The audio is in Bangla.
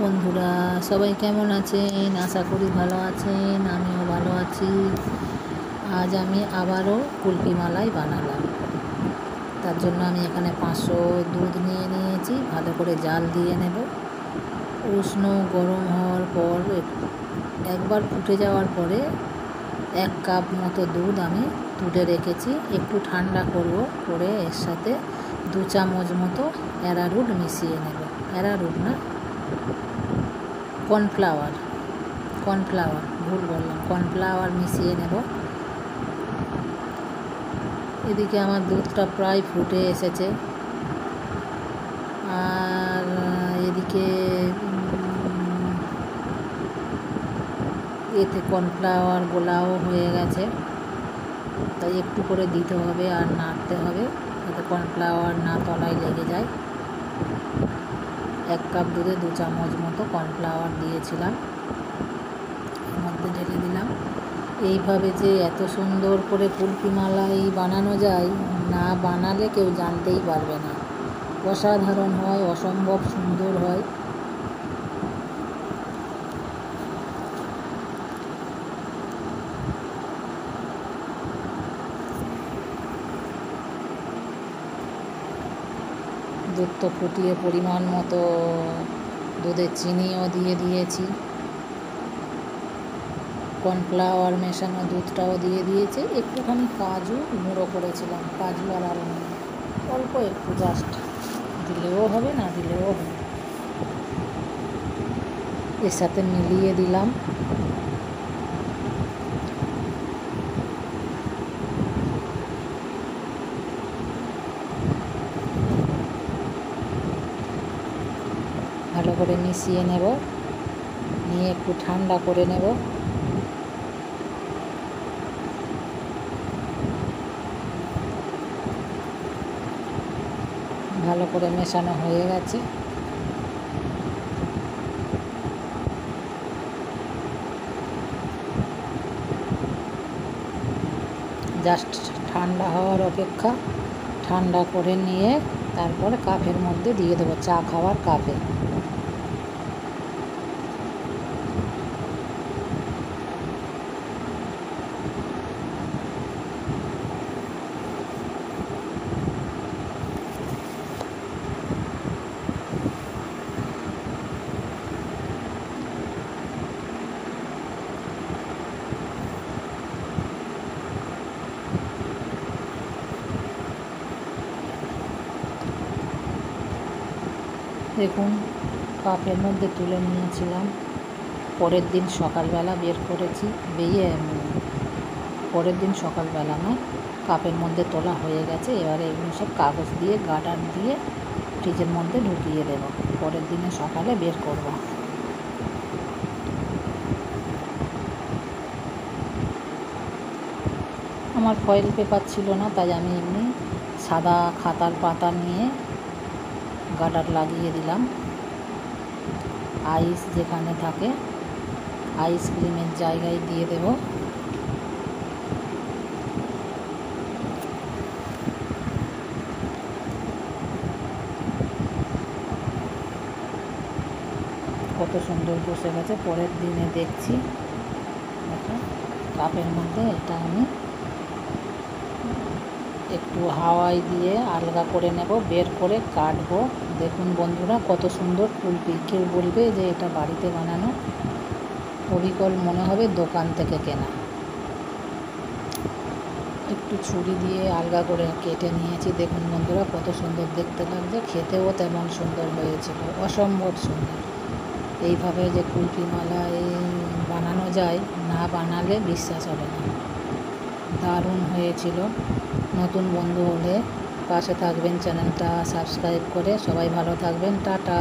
বন্ধুরা সবাই কেমন আছেন? আশা করি ভালো আছেন, আমিও ভালো আছি। আজ আমি আবারও কুলফি মালাই বানালাম। তার জন্য আমি এখানে 500 দুধ নিয়ে নিয়েছি। ভালো করে জাল দিয়ে নেব। উষ্ণ গরম হওয়ার পর একবার ফুটে যাওয়ার পরে 1 কাপ মতো দুধ আমি তুলে রেখেছি। একটু ঠান্ডা করব, করে এর সাথে 2 চামচ মতো অ্যারারুট মিশিয়ে নেব। অ্যারারুট না, কর্নফ্লাওয়ার ভুল বললাম, কর্নফ্লাওয়ার মিশিয়ে নেব। এদিকে আমার দুধটা প্রায় ফুটে এসেছে, আর এদিকে এতে কর্নফ্লাওয়ার গোলাও হয়ে গেছে, তাই একটু করে দিতে হবে আর নাড়তে হবে যাতে কর্নফ্লাওয়ার না তলায় লেগে যায়। 1 কাপ দুধে 2 চামচ মতো কর্নফ্লাওয়ার দিয়েছিলাম, এর মধ্যে ঢেলে দিলাম। এইভাবে যে এত সুন্দর করে কুলফি মালাই বানানো যায়, না বানালে কেউ জানতেই পারবে না। অসাধারণ হয়, অসম্ভব সুন্দর হয়। দুধ তো ফুটিয়ে পরিমাণ মতো দুধে চিনিও দিয়ে দিয়েছি, কর্নফ্লাওয়ার মেশানো দুধটাও দিয়ে দিয়েছি। একটুখানি কাজু গুঁড়ো করেছিলাম, কাজু আর আলমন্ড অল্প একটু, জাস্ট দিলেও হবে, না দিলেও হবে। এর সাথে মিলিয়ে দিলাম। ভালো করে মিশিয়ে নেব, নিয়ে একটু ঠান্ডা করে নেব। ভালো করে মেশানো হয়ে গেছে। জাস্ট ঠান্ডা হওয়ার অপেক্ষা। ঠান্ডা করে নিয়ে তারপরে কাপের মধ্যে দিয়ে দেবো, চা খাওয়ার কাপে। দেখুন, কাপের মধ্যে তুলে নিয়েছিলাম। পরের দিন সকালবেলা বের করেছি, পরের দিন সকালবেলা নয়, কাপের মধ্যে তোলা হয়ে গেছে। এবারে এগুলো সব কাগজ দিয়ে গার্ডার দিয়ে ফ্রিজের মধ্যে ঢুকিয়ে দেব, পরের দিনে সকালে বের করব। আমার ফয়েল পেপার ছিল না, তাই আমি এমনি সাদা খাতার পাতা নিয়ে গার্ডার লাগিয়ে দিলাম। আইস যেখানে থাকে, আইসক্রিমের জায়গায় দিয়ে দেব। কত সুন্দর বসে গেছে। পরের দিনে দেখছি, কাপের মধ্যে এটা আমি একটু হাওয়ায় দিয়ে আলগা করে নেব, বের করে কাটবো। দেখুন বন্ধুরা, কত সুন্দর কুলফি। কেউ বলবে যে এটা বাড়িতে বানানো, অবিকল মনে হবে দোকান থেকে কেনা। একটু ছুরি দিয়ে আলগা করে কেটে নিয়েছি। দেখুন বন্ধুরা, কত সুন্দর দেখতে লাগছে, খেতেও তেমন সুন্দর হয়েছিল, অসম্ভব সুন্দর। এইভাবে যে কুলফি মালাই বানানো যায়, না বানালে বিশ্বাস হবে না। দারুণ হয়েছিল। নতুন বন্ধু হলে পাশে থাকবেন, চ্যানেলটা সাবস্ক্রাইব করে। সবাই ভালো থাকবেন, টাটা।